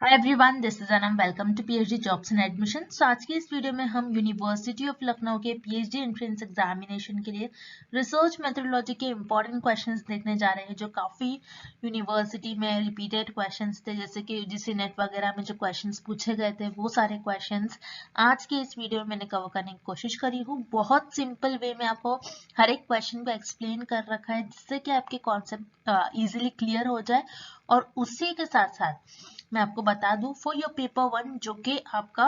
Hi everyone, this is Anam. Welcome to PhD jobs and admission. आज की इस video में हम यूनिवर्सिटी ऑफ लखनऊ के पीएचडी एंट्रेंस एग्जामिनेशन के लिए रिसर्च मेथोडोलॉजी के इंपॉर्टेंट क्वेश्चंस देखने जा रहे हैं, जो काफी यूनिवर्सिटी में रिपीटेड क्वेश्चंस थे, जैसे कि यूजीसी नेट वगैरह में जो क्वेश्चंस पूछे गए थे वो सारे क्वेश्चंस आज की इस वीडियो में मैंने कवर करने की कोशिश करी हूँ। बहुत सिंपल वे में आपको हर एक क्वेश्चन को एक्सप्लेन कर रखा है, जिससे कि आपके कॉन्सेप्ट इजिली क्लियर हो जाए। और उसी के साथ साथ मैं आपको बता दूं, फॉर योर पेपर 1 जो कि आपका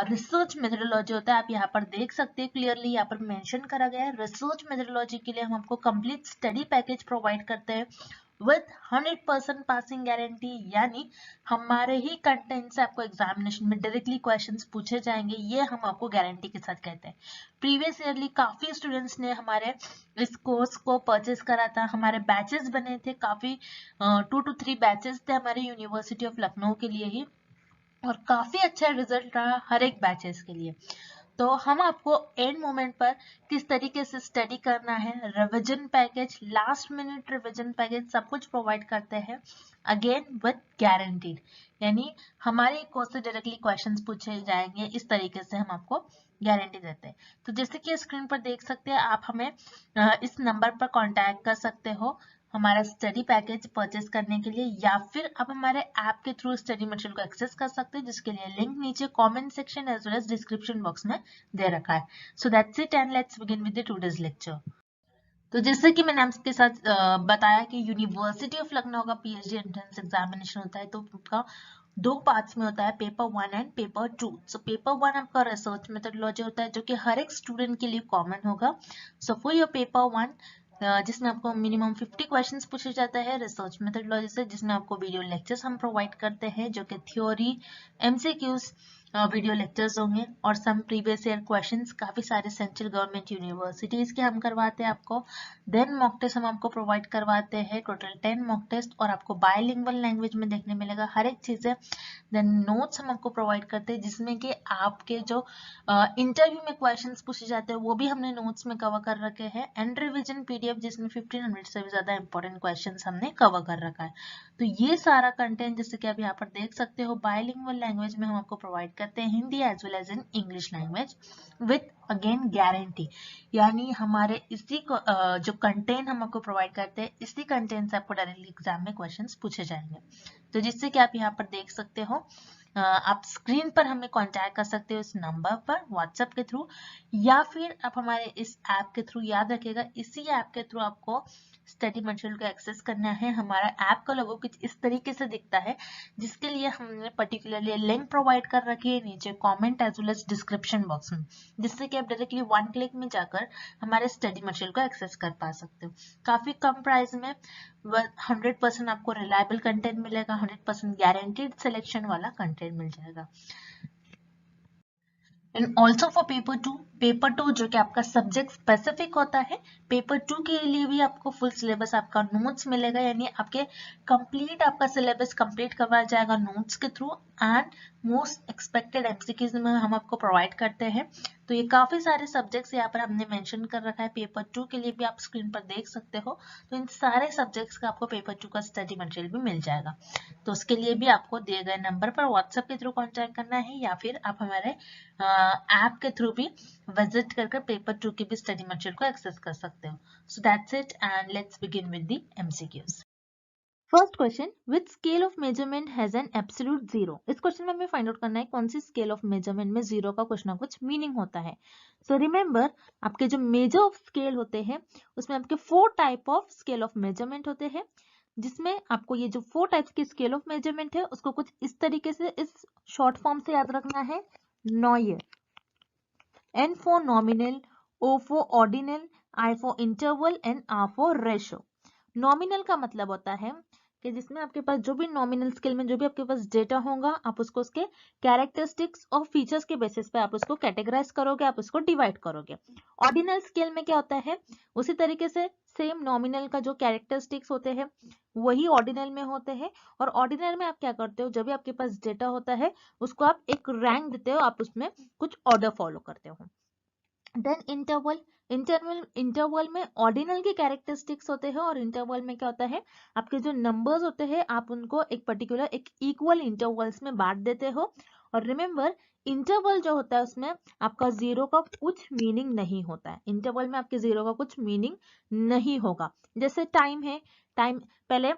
रिसर्च मेथोडोलॉजी होता है, आप यहाँ पर देख सकते हैं क्लियरली यहाँ पर मेंशन करा गया है। रिसर्च मेथोडोलॉजी के लिए हम आपको कंप्लीट स्टडी पैकेज प्रोवाइड करते हैं विथ 100% पासिंग गारंटी, यानी हमारे ही कंटेंट से आपको एग्जामिनेशन में डायरेक्टली क्वेश्चंस पूछे जाएंगे, ये हम आपको गारंटी के साथ कहते हैं। प्रीवियस ईयरली काफी स्टूडेंट्स ने हमारे इस कोर्स को परचेज करा था, हमारे बैचेस बने थे, काफी 2 to 3 बैचेस थे हमारे यूनिवर्सिटी ऑफ लखनऊ के लिए ही, और काफी अच्छा रिजल्ट रहा हर एक बैचेस के लिए। तो हम आपको एंड मोमेंट पर किस तरीके से स्टडी करना है, revision package, last minute revision package, सब कुछ प्रोवाइड करते हैं, अगेन विद गारंटीड, यानी हमारे कोर्स से डायरेक्टली क्वेश्चंस पूछे जाएंगे, इस तरीके से हम आपको गारंटी देते हैं। तो जैसे कि स्क्रीन पर देख सकते हैं, आप हमें इस नंबर पर कांटेक्ट कर सकते हो हमारा स्टडी पैकेज परचेस करने के लिए, या फिर आप हमारे ऐप के थ्रू स्टडी मटेरियल को एक्सेस कर सकते हैं, जिसके लिए लिंक नीचे comment section as well as description box में दे रखा है। So that's it and let's begin with the today's lecture. तो जैसे कि मैंने आपके साथ बताया कि यूनिवर्सिटी ऑफ लखनऊ का पीएचडी एंट्रेंस एग्जामिनेशन होता है, तो उसका 2 पार्ट्स में होता है, paper 1 and paper 2। So paper 1 आपका रिसर्च मेथोडोलॉजी होता है, जो कि हर एक स्टूडेंट के लिए कॉमन होगा। सो फॉर योर पेपर 1, जिसमें आपको मिनिमम 50 क्वेश्चंस पूछे जाते हैं रिसर्च मेथोडोलॉजी से, जिसमें आपको वीडियो लेक्चर्स हम प्रोवाइड करते हैं, जो कि थ्योरी, एमसीक्यूज वीडियो लेक्चर्स होंगे, और सम प्रीवियस ईयर क्वेश्चंस काफी सारे सेंट्रल गवर्नमेंट यूनिवर्सिटीज के हम करवाते हैं आपको। देन मॉक टेस्ट हम आपको प्रोवाइड करवाते हैं, टोटल 10 मॉक टेस्ट, और आपको बायलिंगुअल लैंग्वेज में देखने मिलेगा हर एक चीजें। देन नोट्स हम आपको प्रोवाइड करते हैं, जिसमें कि आपके जो इंटरव्यू में क्वेश्चंस पूछे जाते हैं वो भी हमने नोट्स में कवर कर रखे हैं, एंड रिविजन पीडीएफ जिसमें 1500 से भी ज्यादा इंपॉर्टेंट क्वेश्चंस हमने कवर कर रखा है। तो ये सारा कंटेंट जैसे कि आप यहाँ पर देख सकते हो, बायलिंगुअल लैंग्वेज में हम आपको प्रोवाइड करते हैं, Hindi as well as in English language with again guarantee, यानी हमारे इसी को जो कंटेंट हम आपको प्रोवाइड करते हैं, इसी कंटेंट से आपको डायरेक्टली एग्जाम में क्वेश्चंस पूछे जाएंगे। तो जिससे कि आप यहाँ पर देख सकते हो, आप स्क्रीन पर हमें कांटेक्ट कर सकते हो इस नंबर पर व्हाट्सएप के थ्रू, या फिर आप हमारे इस ऐप के थ्रू, याद रखिएगा इसी ऐप के थ्रू आपको स्टडी मटेरियल को एक्सेस करना है। हमारा ऐप का लोगो कुछ इस तरीके से दिखता है, जिसके लिए हमने पर्टिकुलरली लिंक प्रोवाइड कर रखी है नीचे comment as well as description box में, जिससे कि आप डायरेक्टली 1 क्लिक में जाकर हमारे स्टडी मटेरियल को एक्सेस कर पा सकते हो। काफी कम प्राइस में 100% आपको रिलायबल कंटेंट मिलेगा, 100% गारंटीड सिलेक्शन वाला कंटेंट मिल जाएगा। And also for paper two जो कि आपका सब्जेक्ट स्पेसिफिक होता है, पेपर 2 के लिए भी आपको फुल सिलेबस आपका नोट्स मिलेगा, यानी आपके कंप्लीट आपका सिलेबस कंप्लीट करवाया जाएगा नोट्स के through, and most expected MCQs में हम आपको प्रोवाइड करते हैं। तो ये काफी सारे सब्जेक्ट्स यहाँ पर हमने मेंशन कर रखा है, पेपर 2 के लिए भी आप स्क्रीन पर देख सकते हो। तो इन सारे सब्जेक्ट्स का आपको पेपर 2 का स्टडी मटेरियल भी मिल जाएगा। तो उसके लिए भी आपको दिए गए नंबर पर व्हाट्सएप के थ्रू कॉन्टेक्ट करना है, या फिर आप हमारे ऐप के थ्रू भी विजिट करके पेपर 2 की भी स्टडी मटेरियल को एक्सेस कर सकते हो। सो that's it and let's begin with the MCQs. First question, which scale of measurement has an absolute zero. इस क्वेश्चन में हमें फाइंड आउट करना है कौन सी स्केल ऑफ मेजरमेंट में जीरो का कुछ ना कुछ मीनिंग होता है। सो रिमेंबर, आपके जो मेजर ऑफ स्केल होते हैं उसमें आपके 4 type of scale of measurement होते हैं, जिसमें आपको ये जो 4 टाइप्स की स्केल ऑफ मेजरमेंट है उसको कुछ इस तरीके से इस शॉर्ट फॉर्म से याद रखना है। NOIR, N for nominal, O for ordinal, I for interval and R for ratio। Nominal का मतलब होता है कि जिसमें आपके पास जो भी नॉमिनल स्केल में जो भी आपके पास डेटा होगा, आप उसको उसके कैरेक्टरिस्टिक्स और फीचर्स के बेसिस पे आप उसको कैटेगराइज करोगे, आप उसको डिवाइड करोगे। ऑर्डिनल स्केल में क्या होता है, उसी तरीके से सेम नॉमिनल का जो कैरेक्टरिस्टिक्स होते हैं वही ऑर्डिनल में होते हैं, और ऑर्डिनल में आप क्या करते हो, जब भी आपके पास डेटा होता है उसको आप एक रैंक देते हो, आप उसमें कुछ ऑर्डर फॉलो करते हो। देन इंटरवल, इंटरवल में ऑर्डिनल के कैरेक्टरिस्टिक्स होते हैं और इंटरवल में क्या होता है, आपके जो नंबर्स होते हैं आप उनको एक पर्टिकुलर एक इक्वल इंटरवल्स में बांट देते हो। और रिमेंबर, इंटरवल जो होता है उसमें आपका जीरो का कुछ मीनिंग नहीं होता है। इंटरवल में आपके जीरो का कुछ मीनिंग नहीं होगा। जैसे टाइम है, टाइम पहले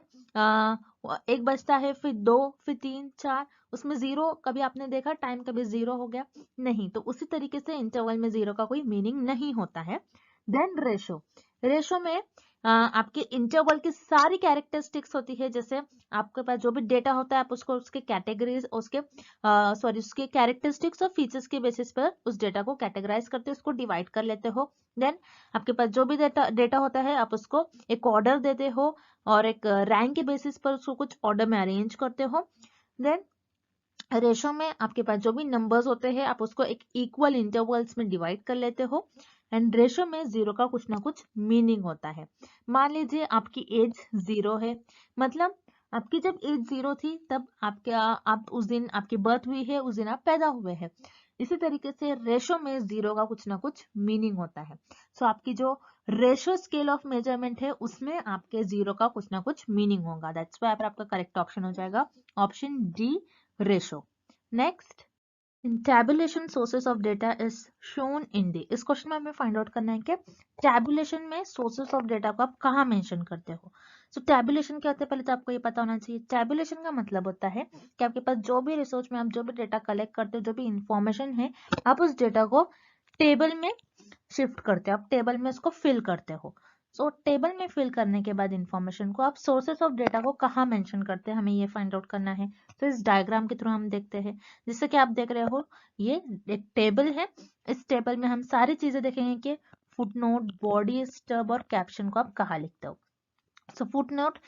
एक बजता है, फिर 2, फिर 3, 4, उसमें जीरो कभी आपने देखा टाइम कभी जीरो हो गया नहीं। तो उसी तरीके से इंटरवल में जीरो का कोई मीनिंग नहीं होता है। देन रेशो, रेशो में आपके इंटरवल की सारी कैरेक्टरिस्टिक्स होती है। जैसे आपके पास जो भी डेटा होता है आप उसको उसके कैटेगरीज उसके उसके कैरेक्टरिस्टिक्स और फीचर्स के बेसिस पर उस डेटा को कैटेगराइज करते हो, उसको डिवाइड कर लेते हो। देन आपके पास जो भी डेटा होता है आप उसको एक ऑर्डर देते हो और एक रैंक के बेसिस पर उसको कुछ ऑर्डर में अरेंज करते हो। देन रेशो में आपके पास जो भी नंबर्स होते हैं आप उसको एक इक्वल इंटरवल्स में डिवाइड कर लेते हो। एंड रेशो में जीरो का कुछ ना कुछ मीनिंग होता है। मान लीजिए आपकी एज 0 है, मतलब आपकी जब एज 0 थी तब आप उस दिन आपकी बर्थ हुई है, उस दिन आप पैदा हुए हैं। इसी तरीके से रेशो में जीरो का कुछ ना कुछ मीनिंग होता है। सो आपकी जो रेशो स्केल ऑफ मेजरमेंट है उसमें आपके जीरो का कुछ ना कुछ मीनिंग होगा। दैट्स व्हाई आपका करेक्ट ऑप्शन हो जाएगा option D, ratio. Next, tabulation sources of data is shown in the, इस क्वेश्चन में हमें फाइंड आउट करना है कि tabulation में sources of data को आप कहाँ मेंशन करते हो। सो tabulation क्या होता है पहले तो आपको ये पता होना चाहिए। tabulation का मतलब होता है कि आपके पास जो भी रिसर्च में आप जो भी डेटा कलेक्ट करते हो, जो भी इंफॉर्मेशन है, आप उस डेटा को टेबल में शिफ्ट करते हो, आप टेबल में उसको फिल करते हो। सो टेबल में फिल करने के बाद इंफॉर्मेशन को आप सोर्सेस ऑफ डेटा को कहाँ मेंशन करते हैं, हमें ये फाइंड आउट करना है। तो इस डायग्राम के थ्रू हम देखते हैं। जैसे कि आप देख रहे हो ये एक टेबल है। इस टेबल में हम सारी चीजें देखेंगे कि फुटनोट, बॉडी, स्टब और कैप्शन को आप कहाँ लिखते हो। सो फुटनोट,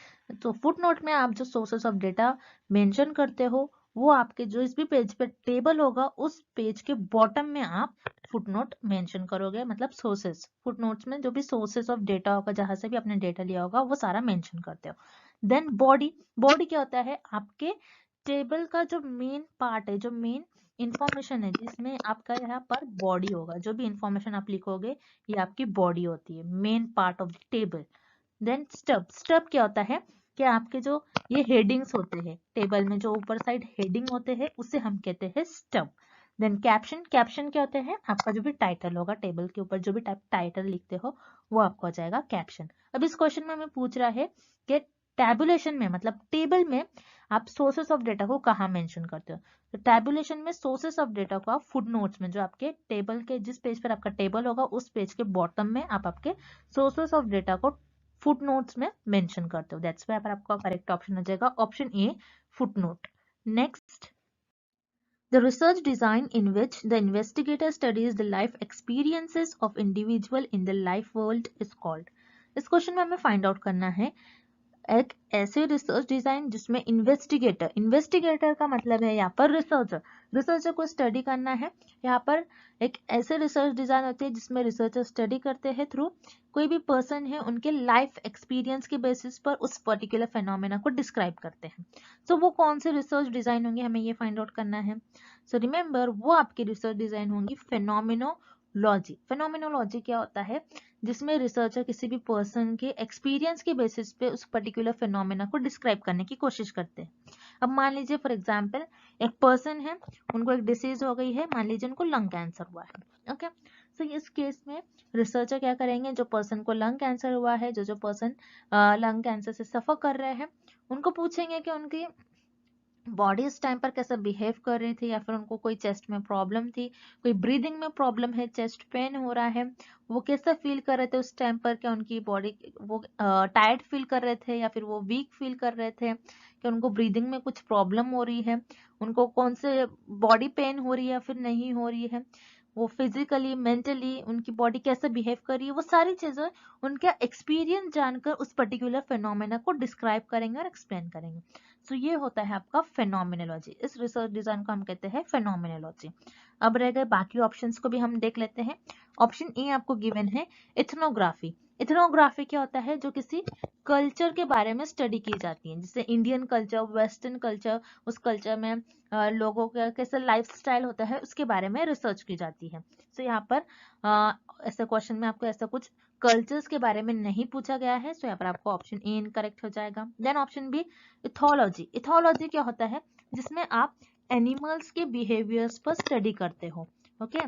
तो फुटनोट में आप जो सोर्सेस ऑफ डेटा मेंशन करते हो वो आपके जो इस भी पेज पे टेबल होगा उस पेज के बॉटम में आप फुटनोट मेंशन करोगे, मतलब सोर्सेस। फुटनोट्स में जो भी सोर्सेस ऑफ डेटा होगा, जहां से भी आपने डेटा लिया होगा, वो सारा मेंशन करते हो। देन बॉडी, बॉडी क्या होता है, आपके टेबल का जो मेन पार्ट है, जो मेन इंफॉर्मेशन है, जिसमें आपका यहाँ पर बॉडी होगा। जो भी इंफॉर्मेशन आप लिखोगे ये आपकी बॉडी होती है, main part of the table. Then stub, stub क्या होता है कि आपके जो ये हेडिंग्स होते हैं टेबल में, जो ऊपर साइड हेडिंग होते हैं उसे हम कहते हैं स्टब। देन कैप्शन, कैप्शन क्या होते हैं, आपका जो भी टाइटल होगा, टेबल के ऊपर जो भी टाइटल लिखते हो वो आपका हो जाएगा कैप्शन। अब इस क्वेश्चन में हमें पूछ रहा है कि टैबुलेशन में, मतलब टेबल में आप सोर्सेस ऑफ डेटा को कहाँ मेंशन करते हो। तो टैबुलेशन में सोर्सेस ऑफ डेटा को आप फुटनोट्स में, जो आपके टेबल के जिस पेज पर आपका टेबल होगा उस पेज के बॉटम में आप आपके सोर्सेस ऑफ डेटा को फुटनोट्स में मेंशन करते हो। दैट्स व्हाई आपका करेक्ट ऑप्शन हो जाएगा option A, footnote. Next, the research design in which the investigator studies the life experiences of individual in the life world is called। इस question में हमें फाइंड आउट करना है एक ऐसे रिसर्च डिजाइन जिसमें इन्वेस्टिगेटर, इन्वेस्टिगेटर का मतलब है यहाँ पर रिसर्चर, रिसर्चर को स्टडी करना है। यहाँ पर एक ऐसे रिसर्च डिजाइन होती है जिसमें रिसर्चर स्टडी करते हैं थ्रू कोई भी पर्सन है उनके लाइफ एक्सपीरियंस के बेसिस पर उस पर्टिकुलर फेनोमेना को डिस्क्राइब करते हैं। सो वो कौन से रिसर्च डिजाइन होंगे हमें ये फाइंड आउट करना है। सो रिमेंबर, वो आपकी रिसर्च डिजाइन होंगी फेनोमेनोलॉजी। फेनोमेनोलॉजी क्या होता है, जिसमें रिसर्चर किसी भी पर्सन के एक्सपीरियंस के बेसिस पे उस पर्टिकुलर फिनोमेना को डिस्क्राइब करने की कोशिश करते हैं। अब मान लीजिए फॉर एग्जांपल एक पर्सन है, उनको एक डिसीज हो गई है, मान लीजिए उनको लंग कैंसर हुआ है। ओके, सो इस केस में रिसर्चर क्या करेंगे, जो पर्सन को लंग कैंसर हुआ है, जो पर्सन लंग कैंसर से सफर कर रहे हैं, उनको पूछेंगे कि उनकी बॉडी इस टाइम पर कैसा बिहेव कर रही थी, या फिर उनको कोई चेस्ट में प्रॉब्लम थी, कोई ब्रीदिंग में प्रॉब्लम है, चेस्ट पेन हो रहा है, वो कैसा फील कर रहे थे उस टाइम पर, क्या उनकी बॉडी वो टायर्ड फील कर रहे थे या फिर वो वीक फील कर रहे थे, कि उनको ब्रीदिंग में कुछ प्रॉब्लम हो रही है, उनको कौन से बॉडी पेन हो रही है या फिर नहीं हो रही है, वो फिजिकली मेंटली उनकी बॉडी कैसे बिहेव कर रही है, वो सारी चीजें उनका एक्सपीरियंस जानकर उस पर्टिकुलर फिनोमेना को डिस्क्राइब करेंगे और एक्सप्लेन करेंगे। सो ये होता है आपका फेनोमेनोलॉजी। इस रिसर्च डिजाइन को हम कहते हैं फेनोमेनोलॉजी। अब रह गए बाकी ऑप्शंस को भी हम देख लेते हैं। ऑप्शन ए आपको गिवन है इथनोग्राफी। इथनोग्राफी क्या होता है? जो किसी कल्चर के बारे में स्टडी की जाती है, जैसे इंडियन कल्चर, वेस्टर्न कल्चर, उस कल्चर में लोगों का कैसा लाइफस्टाइल होता है उसके बारे में रिसर्च की जाती है। तो यहाँ पर ऐसा क्वेश्चन में आपको ऐसा कुछ कल्चर्स के बारे में नहीं पूछा गया है, तो यहाँ पर आपको ऑप्शन ए इनकरेक्ट हो जाएगा। Then option B ethology. Ethology क्या होता है? जिसमें आप एनिमल्स के बिहेवियर्स पर स्टडी करते हो। ओके,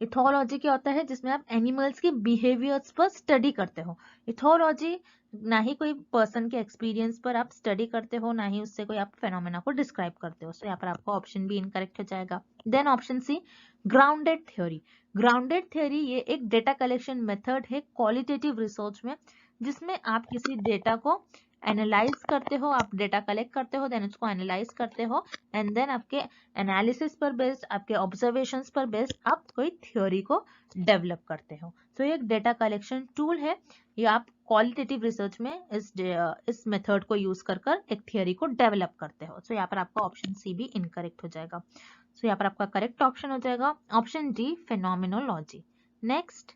इथोलॉजी क्या होता है? जिसमें आप एनिमल्स के बिहेवियर्स पर स्टडी करते हो। इथोलॉजी ना ही कोई पर्सन के एक्सपीरियंस पर आप स्टडी करते हो, ना ही उससे कोई आप फेनोमेना को डिस्क्राइब करते हो। सो यहाँ पर आपका ऑप्शन बी इनकरेक्ट हो जाएगा। Then option C grounded theory. Grounded theory ये एक डेटा कलेक्शन मेथड है क्वालिटेटिव रिसर्च में, जिसमें आप किसी डेटा को एनालाइज करते हो, आप डेटा कलेक्ट करते हो, देन उसको एनालाइज करते हो, एंड देन आपके एनालिसिस पर बेस्ड, आपके ऑब्जर्वेशंस पर बेस्ड आप कोई थ्योरी को डेवलप करते हो। तो ये एक डेटा कलेक्शन टूल है, ये आप क्वालिटेटिव रिसर्च में इस मेथड को यूज कर एक थ्योरी को डेवलप करते हो। तो यहाँ पर आपका ऑप्शन सी भी इनकरेक्ट हो जाएगा। तो यहाँ पर आपका करेक्ट ऑप्शन हो जाएगा option D phenomenology. Next,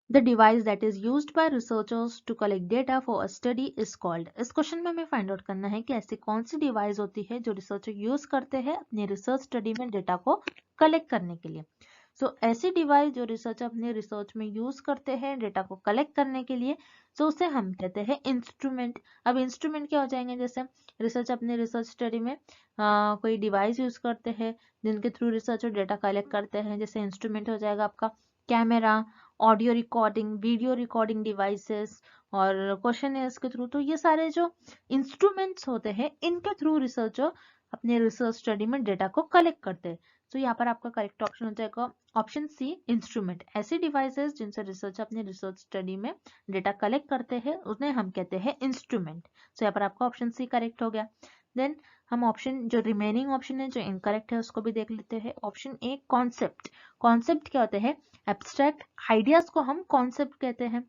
The device that is used by researchers to collect data for a study is called। इस क्वेश्चन में हमें फाइंड आउट करना है कि ऐसी कौन सी डिवाइस होती है जो रिसर्चर यूज करते हैं अपने रिसर्च स्टडी में डेटा को कलेक्ट करने के लिए। ऐसी डिवाइस जो रिसर्चर अपने रिसर्च में यूज करते हैं डेटा को कलेक्ट करने के लिए, उसे हम कहते हैं इंस्ट्रूमेंट। अब इंस्ट्रूमेंट क्या हो जाएंगे? जैसे रिसर्च अपने रिसर्च स्टडी में कोई डिवाइस यूज करते हैं जिनके थ्रू रिसर्चर डेटा कलेक्ट करते हैं, जैसे इंस्ट्रूमेंट हो जाएगा आपका camera, audio recording, video recording devices और क्वेश्चनर्स के थ्रू। तो ये सारे जो इंस्ट्रूमेंट्स होते हैं इनके थ्रू रिसर्चर अपने रिसर्च स्टडी में डेटा को कलेक्ट करते हैं। तो यहाँ पर आपका करेक्ट ऑप्शन हो जाएगा ऑप्शन सी इंस्ट्रूमेंट। ऐसी डिवाइसेस जिनसे रिसर्चर अपने रिसर्च स्टडी में डेटा कलेक्ट करते हैं उन्हें हम कहते हैं इंस्ट्रूमेंट। तो यहाँ पर आपका ऑप्शन सी करेक्ट हो गया। देन हम ऑप्शन जो रिमेनिंग ऑप्शन है जो इनकरेक्ट है उसको भी देख लेते हैं। Option a concept. कॉन्सेप्ट क्या होते हैं? एब्स्ट्रैक्ट आइडियाज को हम कॉन्सेप्ट कहते हैं।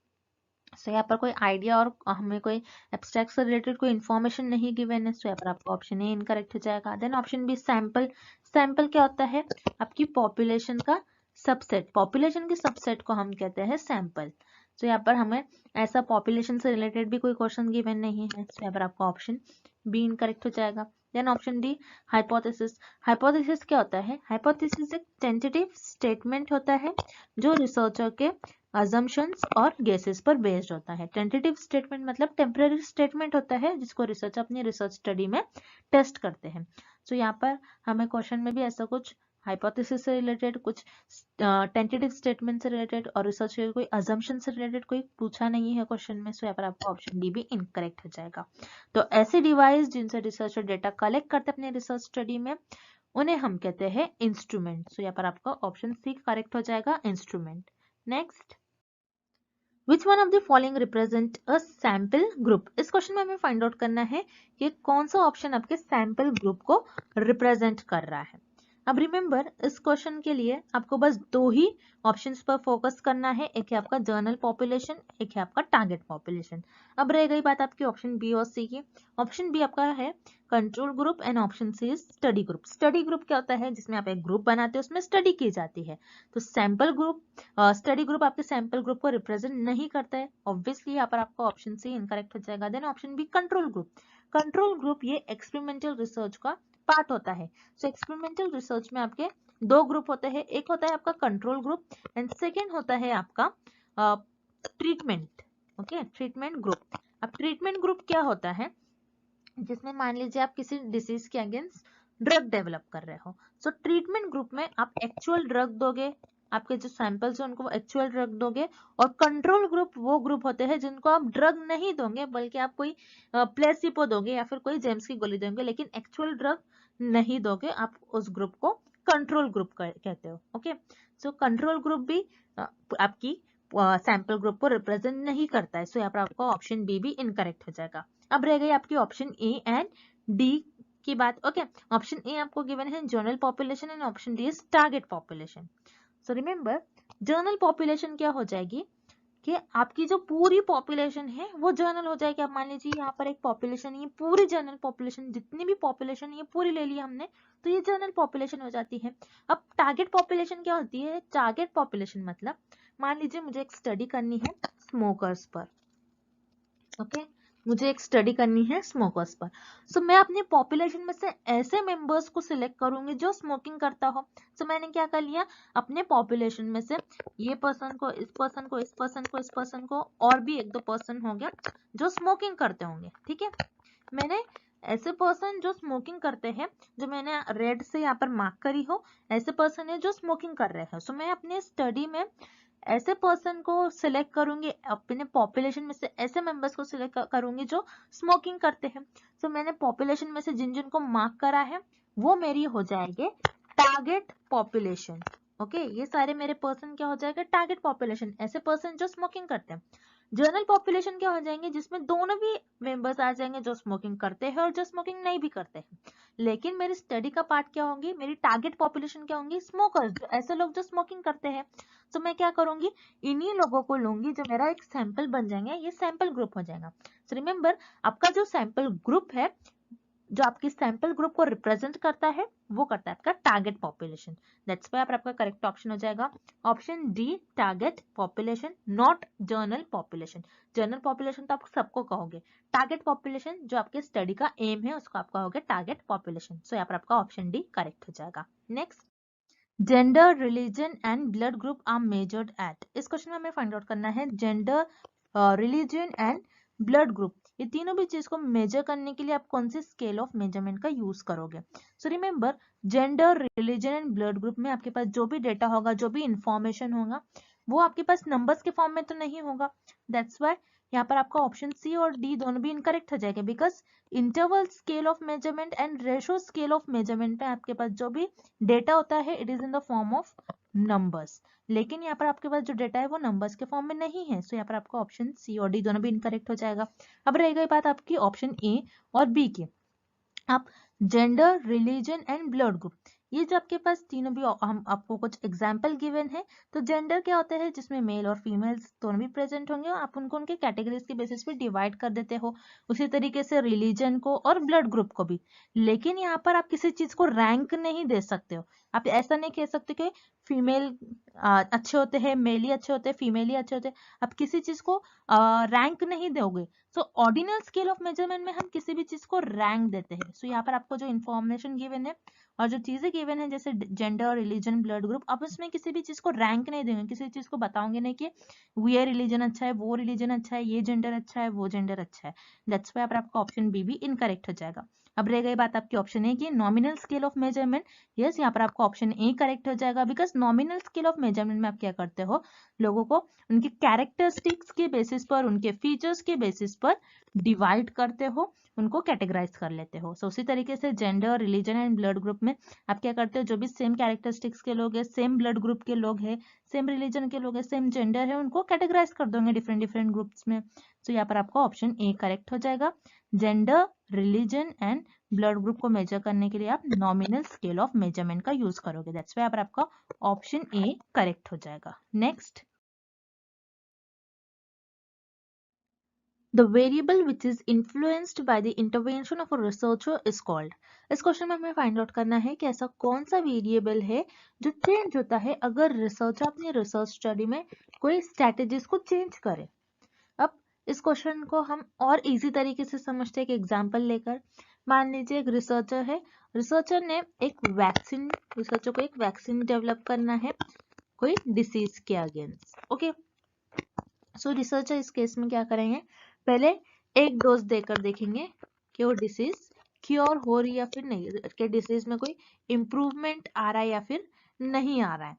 सो यहाँ पर कोई आइडिया और हमें कोई एब्स्ट्रैक्ट से रिलेटेड कोई इन्फॉर्मेशन नहीं गिवन है, सो यहाँ पर आपका ऑप्शन ए इनकरेक्ट हो जाएगा। Then option B sample. Sample क्या होता है? आपकी पॉपुलेशन का सबसेट। पॉपुलेशन के सबसेट को हम कहते हैं सैंपल। तो यहाँ पर हमें ऐसा पॉपुलेशन से रिलेटेड भी कोई क्वेश्चन गिवन नहीं है, तो यहाँ पर आपका ऑप्शन बी इनकरेक्ट हो जाएगा। Then option D hypothesis. Hypothesis क्या होता है? हाइपोथेसिस एक टेंटेटिव स्टेटमेंट होता है जो रिसर्चर के assumptions और गेसेस पर बेस्ड होता है। टेंटेटिव स्टेटमेंट मतलब टेम्पररी स्टेटमेंट होता है जिसको रिसर्चर अपनी रिसर्च स्टडी में टेस्ट करते हैं। तो यहाँ पर हमें क्वेश्चन में भी ऐसा कुछ हाइपोथेसिस से रिलेटेड, कुछ टेंटेटिव स्टेटमेंट से रिलेटेड और रिसर्च के कोई अजम्पशन से रिलेटेड कोई पूछा नहीं है क्वेश्चन में। सो यहाँ पर आपका ऑप्शन डी भी इनकरेक्ट हो जाएगा। तो ऐसी डिवाइस जिनसे रिसर्चर डेटा कलेक्ट करते हैं अपने रिसर्च स्टडी में उन्हें हम कहते हैं इंस्ट्रूमेंट। सो यहाँ पर आपका ऑप्शन सी करेक्ट हो जाएगा, instrument. Next, Which one of the following represent a sample group? इस क्वेश्चन में हमें फाइंड आउट करना है कि कौन सा ऑप्शन आपके सैंपल ग्रुप को रिप्रेजेंट कर रहा है। अब रिमेंबर इस क्वेश्चन के लिए आपको बस दो ही ऑप्शंस पर फोकस करना है, एक है आपका जर्नल पॉपुलेशन, एक है आपका टारगेट पॉपुलेशन। अब रह गई बात आपकी ऑप्शन बी और सी की। ऑप्शन बी आपका है control group and option C is study group. Study group क्या होता है? जिसमें आप एक ग्रुप बनाते हैं उसमें स्टडी की जाती है। तो सैंपल ग्रुप, स्टडी ग्रुप आपके सैंपल ग्रुप को रिप्रेजेंट नहीं करता है, ऑब्वियसली यहाँ पर आपका ऑप्शन सी इनकरेक्ट हो जाएगा। Then option B control group. Control group ये एक्सपेरिमेंटल रिसर्च का पार्ट होता है। सो एक्सपेरिमेंटल रिसर्च में आपके दो ग्रुप होते हैं, एक होता है आपका कंट्रोल ग्रुप एंड सेकेंड होता है आपका ट्रीटमेंट। Okay, treatment group. अब ट्रीटमेंट ग्रुप क्या होता है? जिसमें मान लीजिए आप किसी डिसीज के अगेंस्ट ड्रग डेवलप कर रहे हो। सो ट्रीटमेंट ग्रुप में आप एक्चुअल ड्रग दोगे, आपके जो सैंपल्स हैं उनको एक्चुअल ड्रग दोगे, और कंट्रोल ग्रुप वो ग्रुप होते हैं जिनको आप ड्रग नहीं दोगे बल्कि आप कोई प्लेसिबो दोगे या फिर कोई जेम्स की गोली दोगे, लेकिन एक्चुअल ड्रग नहीं दोगे। आप उस ग्रुप को कंट्रोल ग्रुप कहते हो। ओके, सो कंट्रोल ग्रुप भी आपकी सैंपल ग्रुप को रिप्रेजेंट नहीं करता है। सो यहाँ पर आपका ऑप्शन बी भी इनकरेक्ट हो जाएगा। अब रह गई आपकी ऑप्शन ए एंड डी की बात। ओके, ऑप्शन ए आपको गिवन है general population and option D is target population. So remember general population क्या हो जाएगी कि आपकी जो पूरी पॉपुलेशन है वो जर्नल हो जाएगी। अब मान लीजिए यहाँ पर एक पॉपुलेशन, ये पूरी जनरल पॉपुलेशन, जितनी भी पॉपुलेशन ये पूरी ले ली हमने, तो ये जनरल पॉपुलेशन हो जाती है। अब टारगेट पॉपुलेशन क्या होती है? टारगेट पॉपुलेशन मतलब मान लीजिए मुझे एक स्टडी करनी है स्मोकर्स पर, ओके मुझे एक स्टडी करनी है स्मोकर्स पर। सो मैं अपनी पॉपुलेशन में से ऐसे मेंबर्स को सिलेक्ट करूंगी जो स्मोकिंग करता हो। सो मैंने क्या कर लिया, अपने पॉपुलेशन में से ये पर्सन को, इस पर्सन को, इस पर्सन को, इस पर्सन को, और भी एक दो पर्सन हो गया जो स्मोकिंग करते होंगे। ठीक है, मैंने ऐसे पर्सन जो स्मोकिंग करते हैं, जो मैंने रेड से यहाँ पर मार्क करी हो, ऐसे पर्सन है जो स्मोकिंग कर रहे हैं। सो मैं अपने स्टडी में ऐसे पर्सन को सिलेक्ट करूंगी, अपने पॉपुलेशन में से ऐसे मेंबर्स को सिलेक्ट करूंगी जो स्मोकिंग करते हैं। सो मैंने पॉपुलेशन में से जिन जिन को मार्क करा है वो मेरी हो जाएंगे टारगेट पॉपुलेशन। ओके, ये सारे मेरे पर्सन क्या हो जाएगा? टारगेट पॉपुलेशन, ऐसे पर्सन जो स्मोकिंग करते हैं। जनरल पॉपुलेशन क्या हो जाएंगे? जिसमें दोनों भी मेंबर्स आ जाएंगे, जो स्मोकिंग करते हैं और जो स्मोकिंग नहीं भी करते हैं। लेकिन मेरी स्टडी का पार्ट क्या होगी? मेरी टारगेट पॉपुलेशन क्या होंगी? स्मोकर्स, जो ऐसे लोग जो स्मोकिंग करते हैं। तो मैं क्या करूंगी, इन्हीं लोगों को लूंगी जो मेरा एक सैंपल बन जाएंगे, ये सैंपल ग्रुप हो जाएगा। सो रिमेंबर, आपका जो सैंपल ग्रुप है, जो आपके सैंपल ग्रुप को रिप्रेजेंट करता है, वो करता है आपका टारगेट पॉपुलेशन। दैट्स व्हाई आपका करेक्ट ऑप्शन हो जाएगा option D, target population, not journal population. Journal population तो आप सबको कहोगे, टारगेट पॉपुलेशन जो आपके स्टडी का एम है उसको आप कहोगे टारगेट पॉपुलेशन। सो यहाँ पर आपका ऑप्शन डी करेक्ट हो जाएगा। Next, gender, religion and blood group are measured at. इस क्वेश्चन में हमें फाइंड आउट करना है gender, religion and blood group, ये तीनों भी चीज को मेजर करने के लिए आप कौन सी स्केल ऑफ मेजरमेंट का यूज करोगे। So remember, gender, religion and blood group में आपके पास जो भी डेटा होगा, जो भी इंफॉर्मेशन होगा, वो आपके पास नंबर्स के फॉर्म में तो नहीं होगा। दैट्स व्हाई यहाँ पर आपका ऑप्शन सी और डी दोनों भी इनकरेक्ट हो जाएगा, because interval scale of measurement and ratio scale of measurement में आपके पास जो भी डेटा होता है it is in the form of numbers, लेकिन यहाँ पर आपके पास जो डेटा है वो नंबर्स के फॉर्म में नहीं है। सो यहाँ पर आपका ऑप्शन सी और डी दोनों भी इनकरेक्ट हो जाएगा। अब रह गई बात आपकी ऑप्शन ए और बी की। आप gender, religion and blood group, ये जो आपके पास तीनों भी हम आपको कुछ एग्जाम्पल गिवन है। तो जेंडर क्या होता है? जिसमें मेल और फीमेल्स दोनों भी प्रेजेंट होंगे, आप उनको उनके कैटेगरीज के बेसिस पे डिवाइड कर देते हो। उसी तरीके से रिलीजन को और ब्लड ग्रुप को भी। लेकिन यहाँ पर आप किसी चीज को रैंक नहीं दे सकते हो। आप ऐसा नहीं कह सकते कि फीमेल अच्छे होते हैं, मेल ही अच्छे होते हैं, फीमेल ही अच्छे होते हैं। आप किसी चीज को रैंक नहीं दोगे। सो ऑर्डिनल स्केल ऑफ मेजरमेंट में हम किसी भी चीज को रैंक देते हैं। सो यहाँ पर आपको जो इन्फॉर्मेशन गिवन है और जो चीजें गिवन है, जैसे जेंडर, रिलीजन, ब्लड ग्रुप, आप उसमें किसी भी चीज को रैंक नहीं देंगे, किसी चीज को बताओगे नहीं कि ये रिलीजन अच्छा है, वो रिलीजन अच्छा है, ये जेंडर अच्छा है, वो जेंडर अच्छा है। दैट्स व्हाई आपका ऑप्शन बी भी इनकरेक्ट हो जाएगा। अब रह गई बात आपकी ऑप्शन ए की, nominal scale of measurement. Yes, यहाँ पर आपका ऑप्शन ए करेक्ट हो जाएगा, because nominal scale of measurement में आप क्या करते हो, लोगों को उनके कैरेक्टरिस्टिक्स के बेसिस पर, उनके फीचर्स के बेसिस पर डिवाइड करते हो, उनको कैटेगराइज कर लेते हो। सो उसी तरीके से gender, religion and blood group में आप क्या करते हो, जो भी सेम कैरेक्टरिस्टिक्स के लोग हैं, सेम ब्लड ग्रुप के लोग हैं, सेम रिलीजन के लोग हैं, सेम जेंडर है, उनको कैटेगराइज कर दोगे डिफरेंट डिफरेंट ग्रुप्स में। सो यहाँ पर आपका ऑप्शन ए करेक्ट हो जाएगा। Gender, religion and blood group को मेजर करने के लिए आप नॉमिनल स्केल ऑफ मेजरमेंट का यूज करोगे। दैट्स व्हाई आपका ऑप्शन ए करेक्ट हो जाएगा। Next, the variable which is influenced by the intervention of a researcher is called। इस क्वेश्चन में हमें फाइंड आउट करना है कि ऐसा कौन सा वेरिएबल है जो चेंज होता है अगर रिसर्चर अपनी रिसर्च स्टडी में कोई स्ट्रेटेजीज को चेंज करे। अब इस क्वेश्चन को हम और इजी तरीके से समझते हैं, एक एग्जांपल लेकर। मान लीजिए एक रिसर्चर है, रिसर्चर ने एक वैक्सीन, रिसर्चर को एक वैक्सीन डेवलप करना है कोई डिसीज के अगेंस्ट। ओके, सो रिसर्चर इस केस में क्या करेंगे, पहले एक डोज देकर देखेंगे कि वो डिसीज क्योर हो रही है या फिर नहीं, कि डिसीज में कोई इम्प्रूवमेंट आ रहा है या फिर नहीं आ रहा है।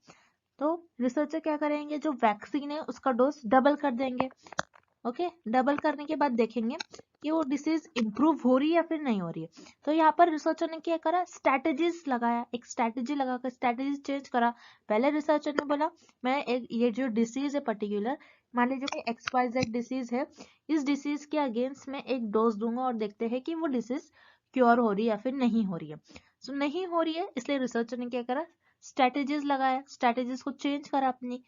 तो रिसर्चर क्या करेंगे, जो वैक्सीन है उसका डोज डबल कर देंगे। ओके, डबल करने के बाद देखेंगे कि वो डिसीज इंप्रूव हो रही है या फिर नहीं हो रही है। तो यहाँ पर रिसर्चर ने क्या करा, स्ट्रैटेजीज लगाया, एक स्ट्रैटेजी लगाकर स्ट्रैटेजी चेंज करा। पहले रिसर्चर ने बोला मैं एक ये जो डिसीज है पर्टिकुलर, मान लीजिए कोई XYZ डिसीज है, इस डिसीज के अगेंस्ट में एक डोज दूंगा और देखते हैं कि वो डिसीज क्योर हो रही है या फिर नहीं हो रही है। सो नहीं हो रही है, इसलिए रिसर्चर ने क्या करा, स्ट्रैटेजीज लगाया, स्ट्रैटेजीज को चेंज करा, अपनी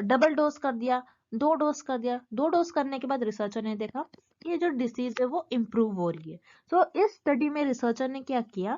डबल डोज कर दिया, 2 डोज कर दिया, 2 डोज करने के बाद रिसर्चर ने देखा ये जो डिसीज है वो इम्प्रूव हो रही है। तो इस स्टडी में रिसर्चर ने क्या किया,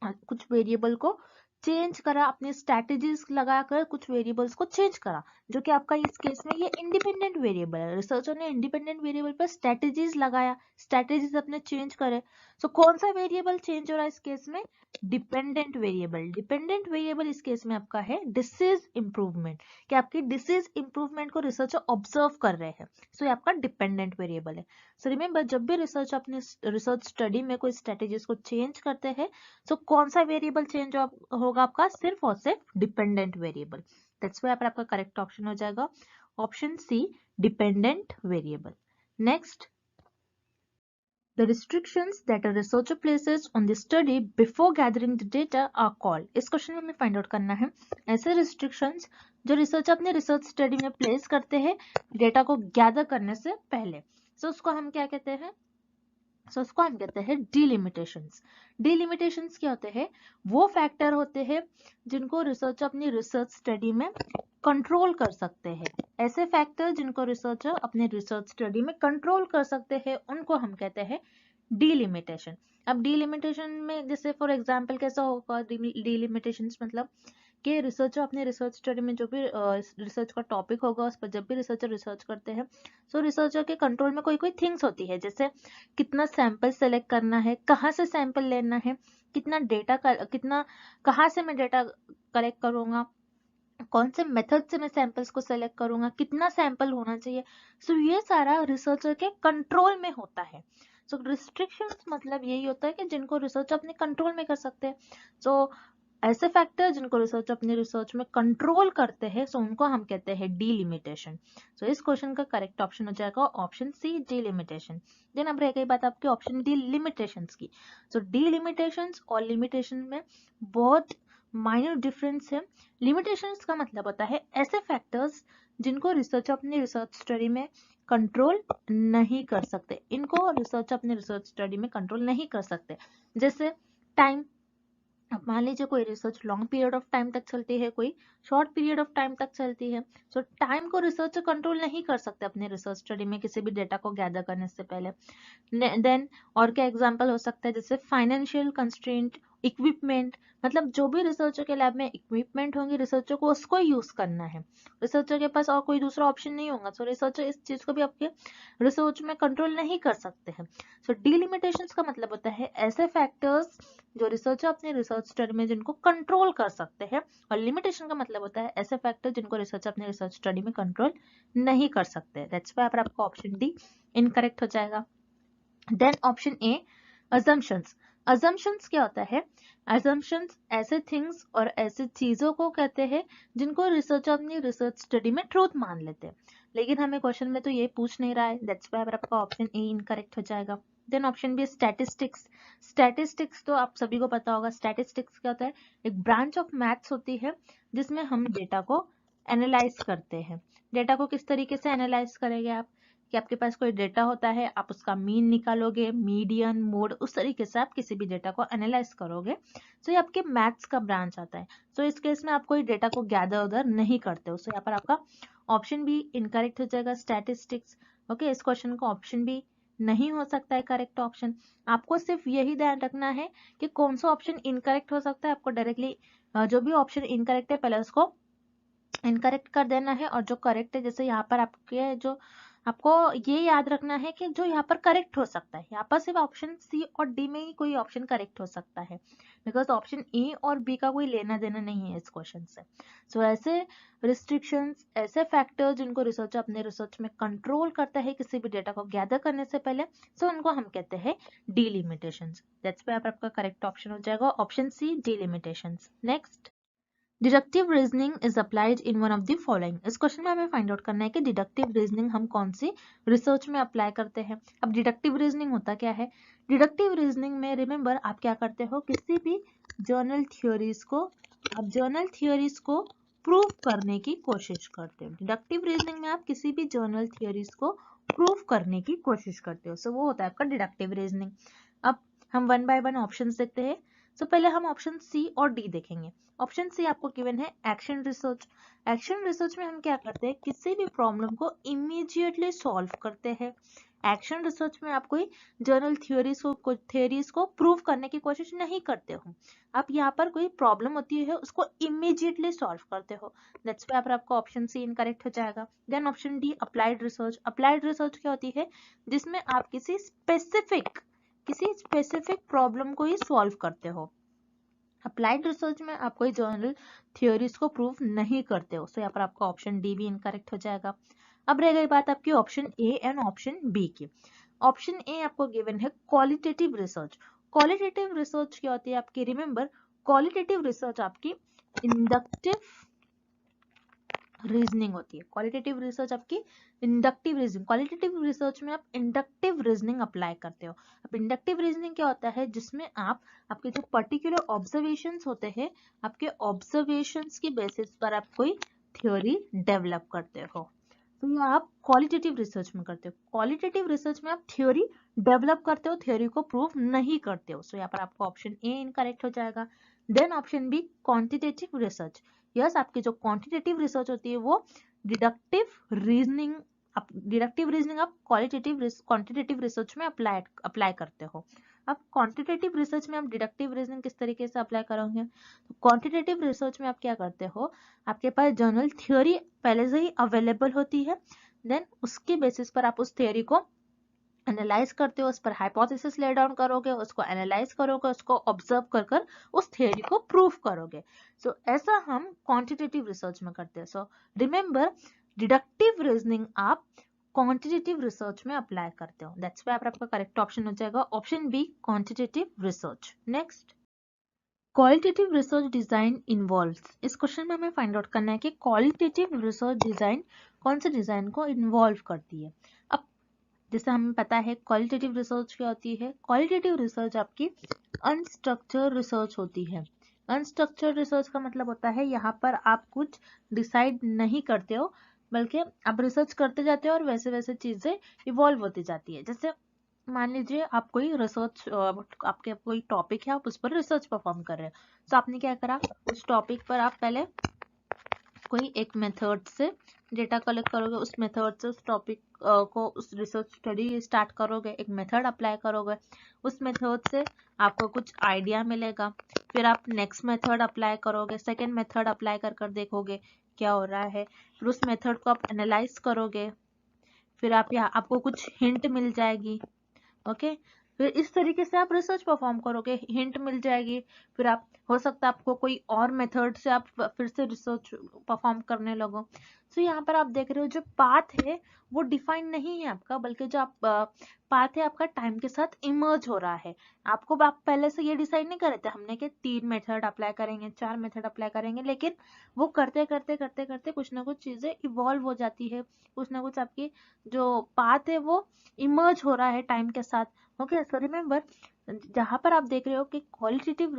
कुछ वेरिएबल को चेंज करा, अपने स्ट्रैटेजीज लगाकर कुछ वेरिएबल्स को चेंज करा, जो कि आपका इस केस में ये इंडिपेंडेंट वेरिएबल है। रिसर्चर ने इंडिपेंडेंट वेरिएबल पर स्ट्रैटेजीज लगाया, स्ट्रैटेजीज अपने चेंज करे। सो कौन सा वेरिएबल चेंज हो रहा है इस केस में, डिपेंडेंट वेरिएबल। डिपेंडेंट वेरिएबल इस केस में आपका है डिसीज इंप्रूवमेंट, कि आपकी डिसीज इंप्रूवमेंट को रिसर्चर ऑब्जर्व कर रहे हैं। सो ये आपका डिपेंडेंट वेरिएबल है। सो रिमेंबर, जब भी रिसर्च अपने रिसर्च स्टडी में कोई स्ट्रैटेजीज को चेंज करते हैं, सो कौन सा वेरिएबल चेंज होगा आपका, सिर्फ और सिर्फ डिपेंडेंट वेरिएबल। दैट्स व्हाई आपका करेक्ट ऑप्शन हो जाएगा option C, dependent variable. Next, the restrictions that a researcher places on the study before gathering the data are called। इस क्वेश्चन में हमें फाइंड आउट करना है ऐसे restrictions जो रिसर्चर अपने रिसर्च स्टडी में प्लेस करते हैं डेटा को गैदर करने से पहले। सो उसको हम क्या कहते हैं, उसको हम कहते हैं डिलिमिटेशंस। डिलिमिटेशंस क्या होते हैं, वो फैक्टर होते हैं जिनको रिसर्चर अपनी रिसर्च स्टडी में कंट्रोल कर सकते हैं। ऐसे फैक्टर जिनको रिसर्चर अपने रिसर्च स्टडी में कंट्रोल कर सकते हैं उनको हम कहते हैं डिलिमिटेशन। अब डिलिमिटेशन में जैसे फॉर एग्जांपल कैसा होगा डिलिमिटेशंस, मतलब कि रिसर्चर अपने रिसर्च स्टडी में जो भी रिसर्च का टॉपिक होगा उस पर जब भी रिसर्चर रिसर्च करते हैं, सो रिसर्चर के कंट्रोल में कोई कोई थिंग्स होती है, जैसे कितना सैंपल सेलेक्ट करना है, कहाँ से सैंपल लेना है, कितना डेटा कितना कहाँ से मैं डेटा कलेक्ट करूंगा, कौन से मेथड से मैं सैंपल्स को सेलेक्ट करूंगा, कितना सैंपल होना चाहिए। सो ये सारा रिसर्चर के कंट्रोल में होता है। सो रिस्ट्रिक्शंस मतलब यही होता है कि जिनको रिसर्चर अपने कंट्रोल में कर सकते हैं। सो ऐसे फैक्टर जिनको रिसर्च अपने रिसर्च में कंट्रोल करते हैं, सो उनको हम कहते हैं डिलिमिटेशन। सो इस क्वेश्चन का करेक्ट ऑप्शन हो जाएगा ऑप्शन सी, डिलिमिटेशन। देन अब रह गई बात आपकी ऑप्शन डी, लिमिटेशंस की। सो डिलिमिटेशंस और लिमिटेशन में बहुत माइनर डिफरेंस है। लिमिटेशंस का मतलब होता है ऐसे फैक्टर्स जिनको रिसर्च अपने रिसर्च स्टडी में कंट्रोल नहीं कर सकते, इनको रिसर्च अपने रिसर्च स्टडी में कंट्रोल नहीं कर सकते। जैसे टाइम, अब मान लीजिए कोई research long period of time तक चलती है, कोई शॉर्ट पीरियड ऑफ टाइम तक चलती है। सो टाइम को रिसर्चर कंट्रोल नहीं कर सकते अपने रिसर्च स्टडी में किसी भी डेटा को गैदर करने से पहले। देन और क्या एग्जांपल हो सकता है, जैसे फाइनेंशियल कंस्ट्रेंट, इक्विपमेंट, मतलब जो भी रिसर्चर के लैब में इक्विपमेंट होंगे रिसर्चर को उसको यूज करना है, रिसर्चर के पास और कोई दूसरा ऑप्शन नहीं होगा। सो रिसर्चर इस चीज को भी आपके रिसर्च में कंट्रोल नहीं कर सकते हैं। सो डिलिमिटेशंस का मतलब होता है ऐसे फैक्टर्स जो रिसर्चर अपने रिसर्च स्टडी में जिनको कंट्रोल कर सकते हैं, और लिमिटेशन का मतलब होता है ऐसे फैक्टर जिनको रिसर्चर अपने रिसर्च स्टडी में कंट्रोल नहीं कर सकते। दैट्स व्हाई आपका ऑप्शन डी इनकरेक्ट हो जाएगा। Then option A, assumptions। assumptions क्या होता है, assumptions ऐसे थिंग्स और ऐसे चीजों को कहते हैं जिनको रिसर्चर अपनी रिसर्च स्टडी में ट्रूथ मान लेते हैं, लेकिन हमें क्वेश्चन में तो ये पूछ नहीं रहा है। दैट्स व्हाई आपका ऑप्शन ए इनकरेक्ट हो जाएगा। Then option B, statistics. Statistics तो आप सभी को पता होगा, स्टैटिस्टिक्स क्या होता है, एक ब्रांच ऑफ मैथ्स होती है जिसमें हम डेटा को एनालाइज करते हैं। डेटा को किस तरीके से एनालाइज करेंगे आप, कि आपके पास कोई डेटा होता है, आप उसका मीन निकालोगे, मीडियन, मोड, उस तरीके से आप किसी भी डेटा को एनालाइज करोगे। सो ये आपके मैथ्स का ब्रांच आता है। सो इस केस में आप कोई डेटा को गैदर उधर नहीं करते हो। सो यहाँ पर आपका ऑप्शन बी इनकरेक्ट हो जाएगा, स्टैटिस्टिक्स। ओके, इस क्वेश्चन का ऑप्शन बी नहीं हो सकता है करेक्ट ऑप्शन। आपको सिर्फ यही ध्यान रखना है कि कौन सा ऑप्शन इनकरेक्ट हो सकता है, आपको डायरेक्टली जो भी ऑप्शन इनकरेक्ट है पहले उसको इनकरेक्ट कर देना है, और जो करेक्ट है, जैसे यहाँ पर आपके जो आपको ये याद रखना है कि जो यहाँ पर करेक्ट हो सकता है, यहाँ पर सिर्फ ऑप्शन सी और डी में ही कोई ऑप्शन करेक्ट हो सकता है, बिकॉज ऑप्शन ए और बी का कोई लेना देना नहीं है इस क्वेश्चन से। सो ऐसे रिस्ट्रिक्शंस, ऐसे फैक्टर जिनको रिसर्चर अपने रिसर्च में कंट्रोल करता है किसी भी डेटा को गैदर करने से पहले, सो उनको हम कहते हैं डिलिमिटेशंस। दैट्स व्हाई आपका करेक्ट ऑप्शन हो जाएगा option C, delimitations. Next, deductive reasoning is applied in one of the following. इस क्वेश्चन में हमें फाइंड आउट करना है कि डिडक्टिव रीजनिंग हम कौन सी रिसर्च में अप्लाई करते हैं। अब डिडक्टिव रीजनिंग होता क्या है, डिडक्टिव रीजनिंग में रिमेंबर आप क्या करते हो, किसी भी जर्नल थ्योरीज को आप जर्नल थ्योरीज को प्रूव करने की कोशिश करते हो। डिडक्टिव रीजनिंग में आप किसी भी जर्नल थ्योरीज को प्रूव करने की कोशिश करते हो। सो वो होता है आपका डिडक्टिव रीजनिंग। अब हम वन बाय वन ऑप्शंस देखते हैं। तो पहले हम ऑप्शन सी और डी देखेंगे। ऑप्शन सी आपको गिवन है एक्शन रिसर्च। एक्शन रिसर्च में हम क्या करते हैं, किसी भी प्रॉब्लम को इमीडिएटली सॉल्व करते हैं। एक्शन रिसर्च में आप कोई जर्नल थ्योरीज को प्रूव करने की कोशिश नहीं करते हो, आप यहाँ पर कोई प्रॉब्लम होती है उसको इमीडिएटली सॉल्व करते हो। दैट्स व्हाई पर आपका ऑप्शन सी इनकरेक्ट हो जाएगा। Then option D applied research. Applied research क्या होती है, जिसमें आप किसी स्पेसिफिक प्रॉब्लम को ही सॉल्व करते हो। अप्लाइड रिसर्च में आप कोई जर्नल थ्योरीज को प्रूव नहीं करते हो। सो यहाँ पर आपका ऑप्शन डी भी इनकरेक्ट हो जाएगा। अब रह गई बात आपकी option A and option B की। ऑप्शन ए आपको गिवन है क्वालिटेटिव रिसर्च। क्वालिटेटिव रिसर्च क्या होती है आपकी, रिमेंबर क्वालिटेटिव रिसर्च आपकी इंडक्टिव रीजनिंग होती है। क्वालिटेटिव रिसर्च आपकी इंडक्टिव रीजनिंग, क्वालिटेटिव रिसर्च में आप इंडक्टिव रीजनिंग अप्लाई करते हो। अब इंडक्टिव रीजनिंग क्या होता है, जिसमें आप आपके जो पर्टिकुलर ऑब्जर्वेशंस होते हैं, आपके ऑब्जर्वेशंस की बेसिस पर आप कोई थ्योरी डेवलप करते हो। तो ये आप क्वालिटेटिव रिसर्च में करते हो। क्वालिटेटिव रिसर्च में आप थ्योरी डेवलप करते हो, थ्योरी को प्रूव नहीं करते हो। सो यहाँ पर आपका ऑप्शन ए इनकरेक्ट हो जाएगा। Then option B quantitative research. Yes, आपकी जो क्वांटिटेटिव रिसर्च होती है वो डिडक्टिव रीजनिंग आप क्वांटिटेटिव रिसर्च में अप्लाई करते हो। अब क्वांटिटेटिव रिसर्च में आप डिडक्टिव रीजनिंग किस तरीके से अप्लाई करोगे, तो क्वांटिटेटिव रिसर्च में आप क्या करते हो, आपके पास जर्नल थ्योरी पहले से ही अवेलेबल होती है, देन उसके बेसिस पर आप उस थ्योरी को एनालाइज करते हो, उस पर हाइपोथेसिस ले डाउन करोगे, उसको एनालाइज करोगे, उसको ऑब्जर्व कर उस थ्योरी को प्रूव करोगे। सो ऐसा हम क्वांटिटेटिव रिसर्च में करते हैं। सो रिमेंबर डिडक्टिव रीजनिंग आप क्वांटिटेटिव रिसर्च में अप्लाई करते हो। दैट्स व्हाई आपका करेक्ट ऑप्शन हो जाएगा option B quantitative research. Next, qualitative research design involves. इस क्वेश्चन में हमें फाइंड आउट करना है कि क्वालिटेटिव रिसर्च डिजाइन कौन से डिजाइन को इन्वॉल्व करती है। अब जैसे हमें पता है क्वालिटेटिव रिसर्च क्या होती है, क्वालिटेटिव रिसर्च आपकी अनस्ट्रक्चर्ड रिसर्च होती है। अनस्ट्रक्चर्ड रिसर्च का मतलब होता है यहाँ पर आप कुछ डिसाइड नहीं करते हो, बल्कि आप रिसर्च करते जाते हो और वैसे वैसे चीजें इवॉल्व होती जाती है। जैसे मान लीजिए आप कोई रिसर्च, आपके कोई टॉपिक है, आप उस पर रिसर्च परफॉर्म कर रहे हो, तो आपने क्या करा, उस टॉपिक पर आप पहले कोई एक मेथड से डेटा कलेक्ट करोगे, उस मेथड से उस टॉपिक को, उस रिसर्च स्टडी स्टार्ट करोगे, एक मेथड अप्लाई करोगे, उस मेथड से आपको कुछ आइडिया मिलेगा, फिर आप नेक्स्ट मेथड अप्लाई करोगे, सेकेंड मेथड अप्लाई कर देखोगे क्या हो रहा है, फिर उस मेथड को आप एनालाइज करोगे, फिर आपको कुछ हिंट मिल जाएगी। ओके, फिर इस तरीके से आप रिसर्च परफॉर्म करोगे, हिंट मिल जाएगी, फिर आप हो सकता है आपको कोई और मेथड से आप फिर से रिसर्च परफॉर्म करने लगो। सो यहाँ पर आप देख रहे हो जो पाथ है वो डिफाइन नहीं है आपका, बल्कि जो आप पाथ है आपका टाइम के साथ इमर्ज हो रहा है। आप पहले से ये डिसाइड नहीं कर रहे थे हमने कि 3 मेथड अप्लाई करेंगे, 4 मेथड अप्लाई करेंगे, लेकिन वो करते करते कुछ ना कुछ चीजें इवॉल्व हो जाती है, कुछ ना कुछ आपकी जो पाथ है वो इमर्ज हो रहा है टाइम के साथ। ओके, सो रिमेंबर जहां पर आप देख रहे हो कि क्वालिटेटिव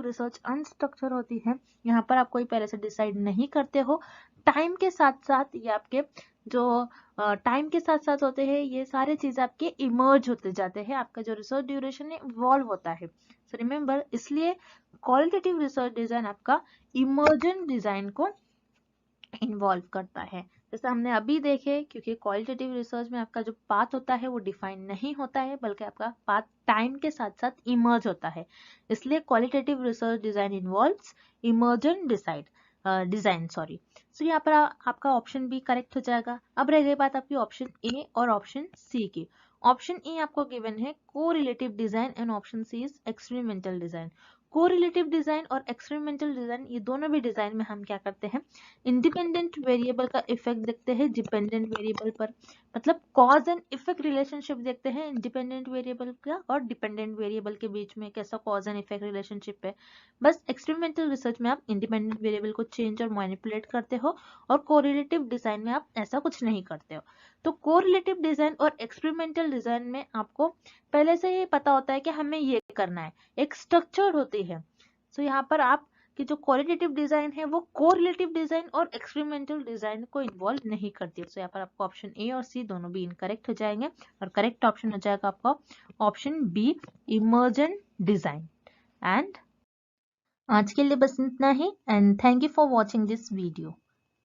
रिसर्च अनस्ट्रक्चर होती है, यहाँ पर आप कोई पहले से डिसाइड नहीं करते हो, टाइम के साथ साथ ये आपके जो टाइम के साथ साथ होते हैं, ये सारे चीजें आपके इमर्ज होते जाते हैं, आपका जो रिसर्च ड्यूरेशन है इवॉल्व होता है। सो रिमेंबर, इसलिए क्वालिटेटिव रिसर्च डिजाइन आपका इमर्जेंट डिजाइन को इन्वॉल्व करता है। जैसे हमने अभी देखे, क्योंकि क्वालिटेटिव रिसर्च में आपका जो पाथ होता है वो डिफाइन नहीं होता है, बल्कि आपका पाथ टाइम के साथ साथ इमर्ज होता है, इसलिए qualitative research design involves emergent design. So यहाँ पर आपका ऑप्शन बी करेक्ट हो जाएगा। अब रह गई बात आपकी ऑप्शन ए और ऑप्शन सी की। ऑप्शन ए आपको गिवन है correlative design and option C is experimental design. Correlative design और एक्सपेरिमेंटल डिजाइन, ये दोनों भी डिजाइन में हम क्या करते हैं, इंडिपेंडेंट वेरिएबल का इफेक्ट देखते हैं डिपेंडेंट वेरिएबल पर, मतलब कॉज एंड इफेक्ट रिलेशनशिप देखते हैं इंडिपेंडेंट वेरिएबल का और डिपेंडेंट वेरिएबल के बीच में कैसा कॉज एंड इफेक्ट रिलेशनशिप है। बस एक्सपेरिमेंटल रिसर्च में आप इंडिपेंडेंट वेरिएबल को चेंज और मैनिपुलेट करते हो, और कोरिलेटिव डिजाइन में आप ऐसा कुछ नहीं करते हो। तो कोरिलेटिव डिजाइन और एक्सपेरिमेंटल डिजाइन में आपको पहले से ही पता होता है कि हमें ये करना है, एक स्ट्रक्चर होती है। सो यहाँ पर आप कि जो क्वालिटेटिव डिजाइन है वो कोरिलेटिव डिजाइन और एक्सपेरिमेंटल डिजाइन को इन्वॉल्व नहीं करती है। तो यहाँ पर आपको ऑप्शन ए और सी दोनों भी इनकरेक्ट हो जाएंगे, और करेक्ट ऑप्शन हो जाएगा आपका option B emergent design. And आज के लिए बस इतना ही and thank you for watching this video.